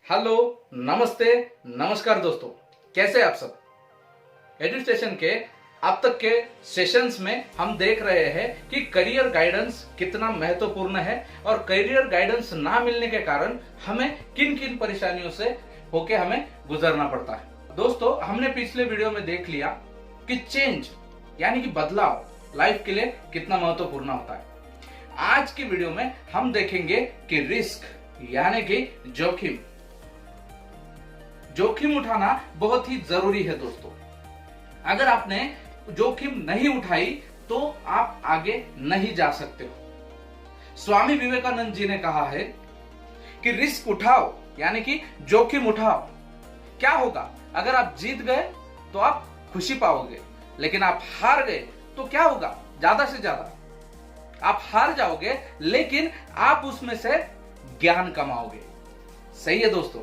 Hello, नमस्ते, नमस्कार दोस्तों, कैसे आप सब। एजुकेशन के अब तक के सेशंस में हम देख रहे हैं कि करियर गाइडेंस कितना महत्वपूर्ण है और करियर गाइडेंस ना मिलने के कारण हमें किन किन परेशानियों से होके हमें गुजरना पड़ता है। दोस्तों, हमने पिछले वीडियो में देख लिया कि चेंज यानी कि बदलाव लाइफ के लिए कितना महत्वपूर्ण होता है। आज की वीडियो में हम देखेंगे कि रिस्क यानी कि जोखिम उठाना बहुत ही जरूरी है दोस्तों। अगर आपने जोखिम नहीं उठाई तो आप आगे नहीं जा सकते हो। स्वामी विवेकानंद जी ने कहा है कि रिस्क उठाओ यानी कि जोखिम उठाओ। क्या होगा, अगर आप जीत गए तो आप खुशी पाओगे, लेकिन आप हार गए तो क्या होगा, ज्यादा से ज्यादा आप हार जाओगे, लेकिन आप उसमें से ज्ञान कमाओगे। सही है दोस्तों,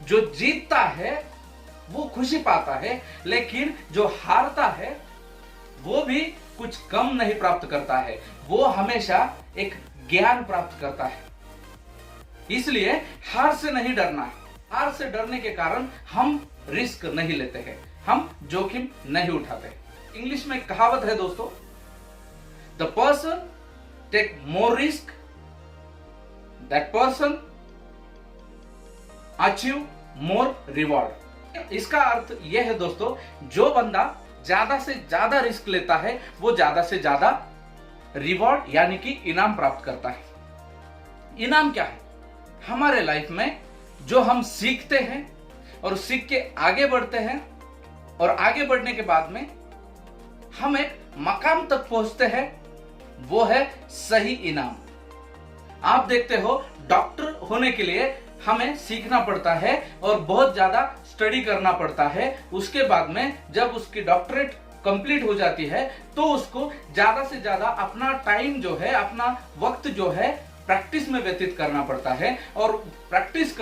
जो जीतता है वो खुशी पाता है, लेकिन जो हारता है वो भी कुछ कम नहीं प्राप्त करता है, वो हमेशा एक ज्ञान प्राप्त करता है। इसलिए हार से नहीं डरना है। हार से डरने के कारण हम रिस्क नहीं लेते हैं, हम जोखिम नहीं उठाते। इंग्लिश में कहावत है दोस्तों, the person take more risk that person achieve more reward. इसका अर्थ यह है दोस्तों, जो बंदा ज्यादा से ज्यादा रिस्क लेता है वो ज्यादा से ज्यादा रिवॉर्ड यानी कि इनाम प्राप्त करता है। इनाम क्या है, हमारे लाइफ में जो हम सीखते हैं और सीख के आगे बढ़ते हैं और आगे बढ़ने के बाद में हम एक मकाम तक पहुंचते हैं, वो है सही इनाम। आप देखते हो, डॉक्टर होने के लिए हमें सीखना पड़ता है और बहुत ज्यादा स्टडी करना पड़ता है। उसके बाद में जब उसकी डॉक्टरेट कंप्लीट हो जाती है तो उसको ज्यादा से ज्यादा अपना टाइम जो है, अपना वक्त जो है प्रैक्टिस में व्यतीत करना पड़ता है। और प्रैक्टिस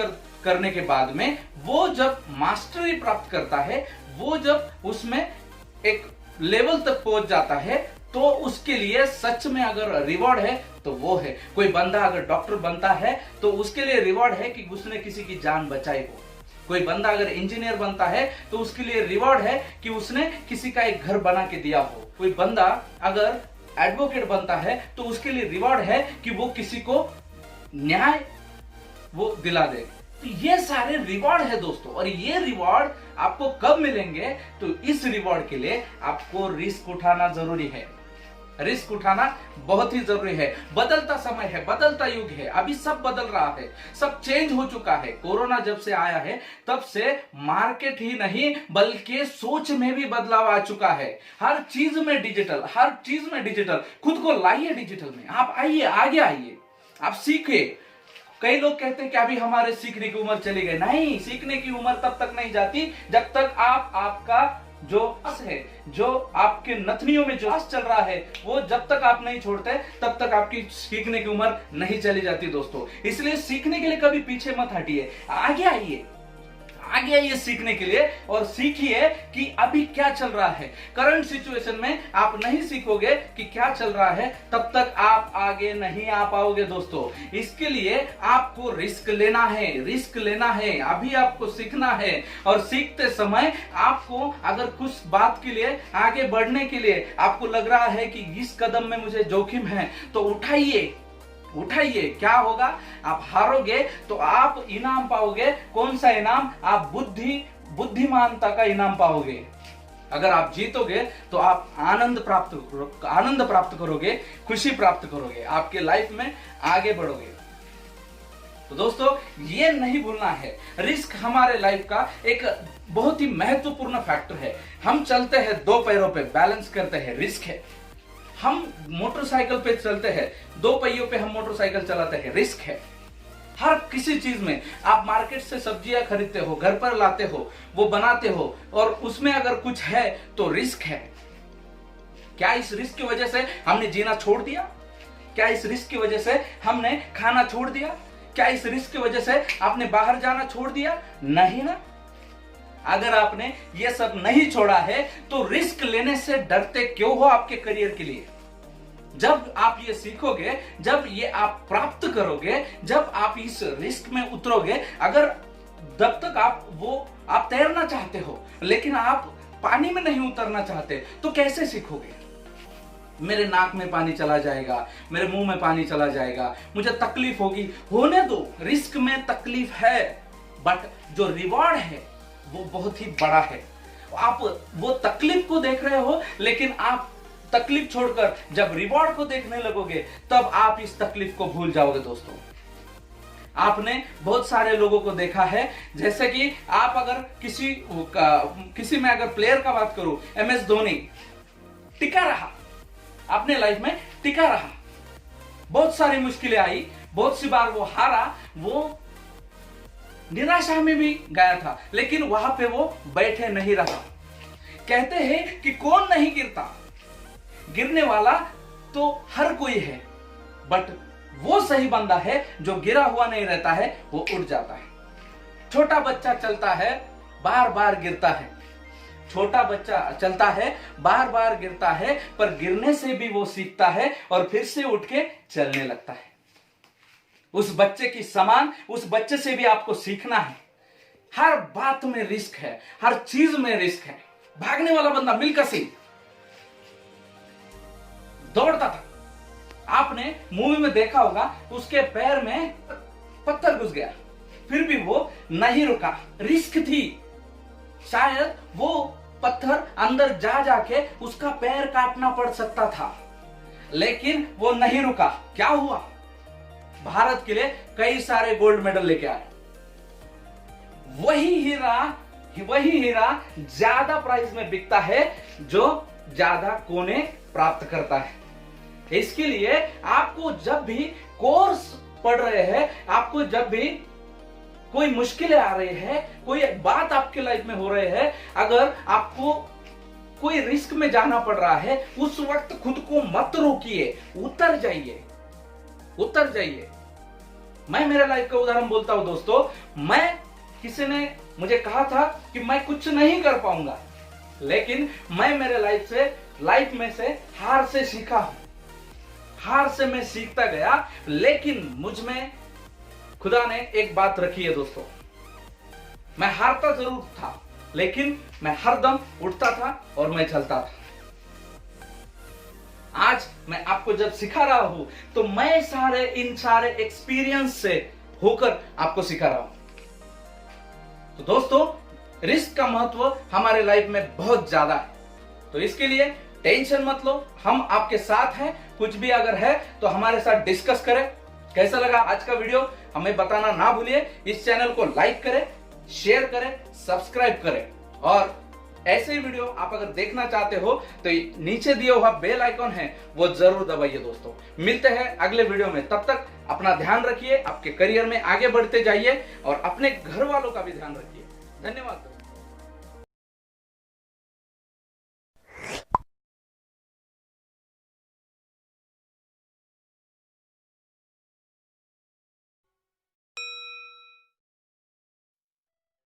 करने के बाद में वो जब मास्टरी प्राप्त करता है, वो जब उसमें एक लेवल तक पहुंच जाता है, तो उसके लिए सच में अगर रिवॉर्ड है तो वो है, कोई बंदा अगर डॉक्टर बनता है तो उसके लिए रिवॉर्ड है कि उसने किसी की जान बचाई हो। कोई बंदा अगर इंजीनियर बनता है तो उसके लिए रिवॉर्ड है कि उसने किसी का एक घर बना के दिया हो। कोई बंदा अगर एडवोकेट बनता है तो उसके लिए रिवॉर्ड है कि वो किसी को न्याय वो दिला दे। तो ये सारे रिवॉर्ड है दोस्तों, और ये रिवॉर्ड आपको कब मिलेंगे, तो इस रिवॉर्ड के लिए आपको रिस्क उठाना जरूरी है। रिस्क उठाना बहुत ही जरूरी है। बदलता समय है, बदलता युग है, अभी सब बदल रहा है, सब चेंज हो चुका है। कोरोना जब से आया है तब से मार्केट ही नहीं बल्कि सोच में भी बदलाव आ चुका है। हर चीज में डिजिटल, हर चीज में डिजिटल। खुद को लाइए डिजिटल में, आप आइए, आगे आइए, आप सीखे। कई लोग कहते हैं कि अभी हमारे सीखने की उम्र चली गई। नहीं, सीखने की उम्र तब तक नहीं जाती जब तक आपका जो आस है, जो आपके नथनियों में जो आस चल रहा है, वो जब तक आप नहीं छोड़ते तब तक आपकी सीखने की उम्र नहीं चली जाती दोस्तों। इसलिए सीखने के लिए कभी पीछे मत हटिए, आगे आइए, आगे आइए सीखने के लिए और सीखिए कि अभी क्या चल रहा है। करंट सिचुएशन में आप नहीं सीखोगे कि क्या चल रहा है, तब तक आप आगे नहीं आ पाओगे दोस्तों। इसके लिए आपको रिस्क लेना है, रिस्क लेना है, अभी आपको सीखना है। और सीखते समय आपको अगर कुछ बात के लिए आगे बढ़ने के लिए आपको लग रहा है कि इस कदम में मुझे जोखिम है, तो उठाइए, उठाइए। क्या होगा, आप हारोगे तो आप इनाम पाओगे। कौन सा इनाम, आप बुद्धिमानता का इनाम पाओगे। अगर आप जीतोगे तो आप आनंद प्राप्त करोगे, खुशी प्राप्त करोगे, आपके लाइफ में आगे बढ़ोगे। तो दोस्तों, ये नहीं भूलना है, रिस्क हमारे लाइफ का एक बहुत ही महत्वपूर्ण फैक्टर है। हम चलते हैं दो पैरों पे, बैलेंस करते हैं, रिस्क है। हम मोटरसाइकिल पे चलते हैं, दो पहियों पे हम मोटरसाइकिल चलाते हैं, रिस्क है। हर किसी चीज में, आप मार्केट से सब्जियां खरीदते हो, घर पर लाते हो, वो बनाते हो, और उसमें अगर कुछ है तो रिस्क है। क्या इस रिस्क की वजह से हमने जीना छोड़ दिया? क्या इस रिस्क की वजह से हमने खाना छोड़ दिया? क्या इस रिस्क की वजह से आपने बाहर जाना छोड़ दिया? नहीं ना। अगर आपने ये सब नहीं छोड़ा है तो रिस्क लेने से डरते क्यों हो आपके करियर के लिए? जब आप ये सीखोगे, जब ये आप प्राप्त करोगे, जब आप इस रिस्क में उतरोगे, अगर जब तक आप तैरना चाहते हो लेकिन आप पानी में नहीं उतरना चाहते, तो कैसे सीखोगे? मेरे नाक में पानी चला जाएगा, मेरे मुंह में पानी चला जाएगा, मुझे तकलीफ होगी। होने दो, रिस्क में तकलीफ है, बट जो रिवॉर्ड है वो बहुत ही बड़ा है। आप वो तकलीफ को देख रहे हो, लेकिन आप तकलीफ छोड़कर जब रिवॉर्ड को देखने लगोगे, तब आप इस तकलीफ को भूल जाओगे। दोस्तों, आपने बहुत सारे लोगों को देखा है, जैसे कि आप अगर किसी में अगर प्लेयर का बात करूं, MS धोनी टिका रहा, अपने लाइफ में टिका रहा। बहुत सारी मुश्किलें आई, बहुत सी बार वो हारा, वो निराशा में भी गया था, लेकिन वहां पे वो बैठे नहीं रहा। कहते हैं कि कौन नहीं गिरता, गिरने वाला तो हर कोई है, बट वो सही बंदा है जो गिरा हुआ नहीं रहता है, वो उठ जाता है। छोटा बच्चा चलता है, बार बार गिरता है। छोटा बच्चा चलता है, बार बार गिरता है, पर गिरने से भी वो सीखता है और फिर से उठ के चलने लगता है। उस बच्चे की समान, उस बच्चे से भी आपको सीखना है। हर बात में रिस्क है, हर चीज में रिस्क है। भागने वाला बंदा मिल्खा सिंह दौड़ता था, आपने मूवी में देखा होगा, उसके पैर में पत्थर घुस गया, फिर भी वो नहीं रुका। रिस्क थी, शायद वो पत्थर अंदर जा जाके उसका पैर काटना पड़ सकता था, लेकिन वो नहीं रुका। क्या हुआ? भारत के लिए कई सारे गोल्ड मेडल लेके आए। वही हीरा ज्यादा प्राइस में बिकता है जो ज्यादा कोने प्राप्त करता है। इसके लिए आपको जब भी कोर्स पढ़ रहे हैं, आपको जब भी कोई मुश्किलें आ रही है, कोई बात आपके लाइफ में हो रहे हैं, अगर आपको कोई रिस्क में जाना पड़ रहा है, उस वक्त खुद को मत रोकिए, उतर जाइए। मैं मेरे लाइफ का उदाहरण बोलता हूं दोस्तों। किसी ने मुझे कहा था कि मैं कुछ नहीं कर पाऊंगा, लेकिन मैं मेरे लाइफ में से हार से सीखा हूं। हार से मैं सीखता गया, लेकिन मुझ में खुदा ने एक बात रखी है दोस्तों। मैं हारता जरूर था, लेकिन मैं हरदम उठता था और मैं चलता था। आज मैं आपको जब सिखा रहा हूं, तो मैं इन सारे एक्सपीरियंस से होकर आपको सिखा रहा हूं। तो दोस्तों, रिस्क का महत्व हमारे लाइफ में बहुत ज्यादा है, तो इसके लिए टेंशन मत लो, हम आपके साथ हैं। कुछ भी अगर है तो हमारे साथ डिस्कस करें। कैसा लगा आज का वीडियो हमें बताना ना भूलिए। इस चैनल को लाइक करें, शेयर करें, सब्सक्राइब करें, और ऐसे ही वीडियो आप अगर देखना चाहते हो तो नीचे दिया हुआ बेल आइकॉन है, वो जरूर दबाइए। दोस्तों, मिलते हैं अगले वीडियो में। तब तक अपना ध्यान रखिए, आपके करियर में आगे बढ़ते जाइए और अपने घर वालों का भी ध्यान रखिए। धन्यवाद।